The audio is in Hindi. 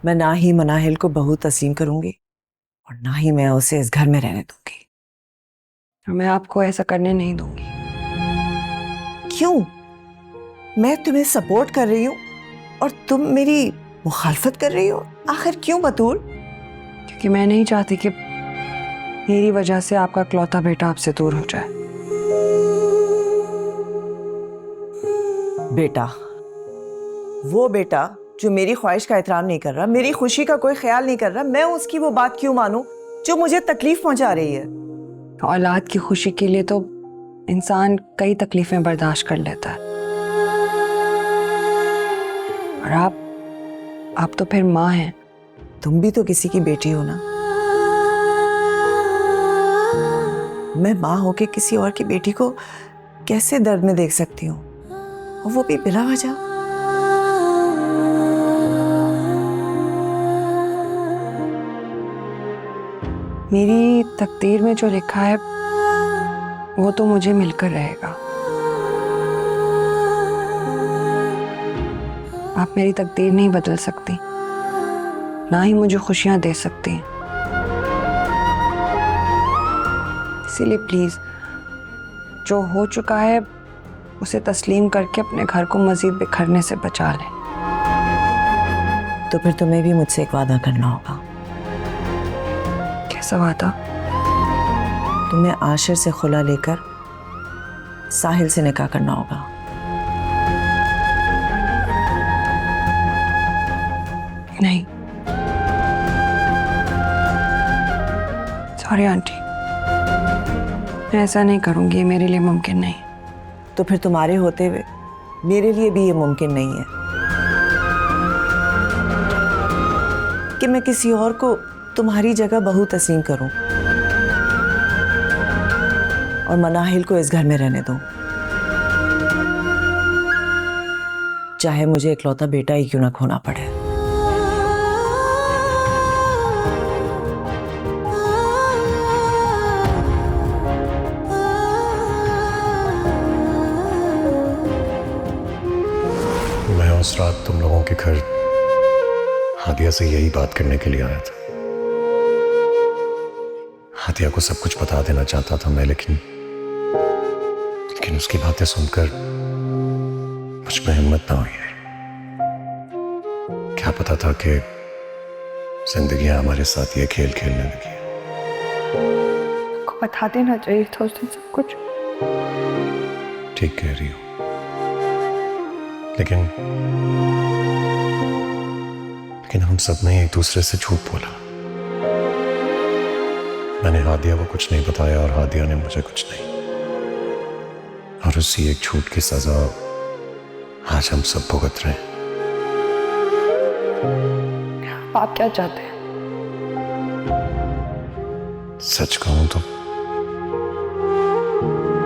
मैं ना ही मनाहिल को बहू तस्लीम करूंगी और ना ही मैं उसे इस घर में रहने दूंगी। मैं आपको ऐसा करने नहीं दूंगी। क्यों? मैं तुम्हें सपोर्ट कर रही हूँ और तुम मेरी मुखालफत कर रही हो। आखिर क्यों बतूल? क्योंकि मैं नहीं चाहती कि मेरी वजह से आपका इकलौता बेटा आपसे दूर हो जाए। बेटा, वो बेटा जो मेरी ख्वाहिश का एहतराम नहीं कर रहा, मेरी खुशी का कोई ख्याल नहीं कर रहा, मैं उसकी वो बात क्यों मानूं जो मुझे तकलीफ पहुंचा रही है? औलाद की खुशी के लिए तो इंसान कई तकलीफें बर्दाश्त कर लेता है। और आप तो फिर माँ हैं। तुम भी तो किसी की बेटी हो ना। मैं माँ होके किसी और की बेटी को कैसे दर्द में देख सकती हूँ, और वो भी बिना वजह? मेरी तकदीर में जो लिखा है वो तो मुझे मिलकर रहेगा। आप मेरी तकदीर नहीं बदल सकती, ना ही मुझे खुशियां दे सकती हैं। इसीलिए प्लीज जो हो चुका है उसे तस्लीम करके अपने घर को मजीद बिखरने से बचा लें। तो फिर तुम्हें भी मुझसे एक वादा करना होगा। कैसा वादा? तुम्हें आशिर से खुला लेकर साहिल से निकाह करना होगा। नहीं, सॉरी आंटी, मैं ऐसा नहीं करूंगी, मेरे लिए मुमकिन नहीं। तो फिर तुम्हारे होते हुए मेरे लिए भी ये मुमकिन नहीं है कि मैं किसी और को तुम्हारी जगह बहू तस्लीम करूं और मनाहिल को इस घर में रहने दूं, चाहे मुझे इकलौता बेटा ही क्यों ना खोना पड़े। मैं उस रात तुम लोगों के घर हादिया से यही बात करने के लिए आया था। हादिया को सब कुछ बता देना चाहता था मैं, लेकिन उसकी बातें सुनकर मुझ में हिम्मत ना हुई। क्या पता था कि जिंदगी हमारे साथ ये खेल खेलने लगी। आपको बता देना चाहिए था उस दिन सब कुछ। ठीक कह रही हो, लेकिन हम सब ने एक दूसरे से झूठ बोला। मैंने हादिया को कुछ नहीं बताया और हादिया ने मुझे कुछ नहीं, और उसी एक झूठ की सजा आज हम सब भुगत रहे हैं। आप क्या चाहते हैं? सच कहूं तो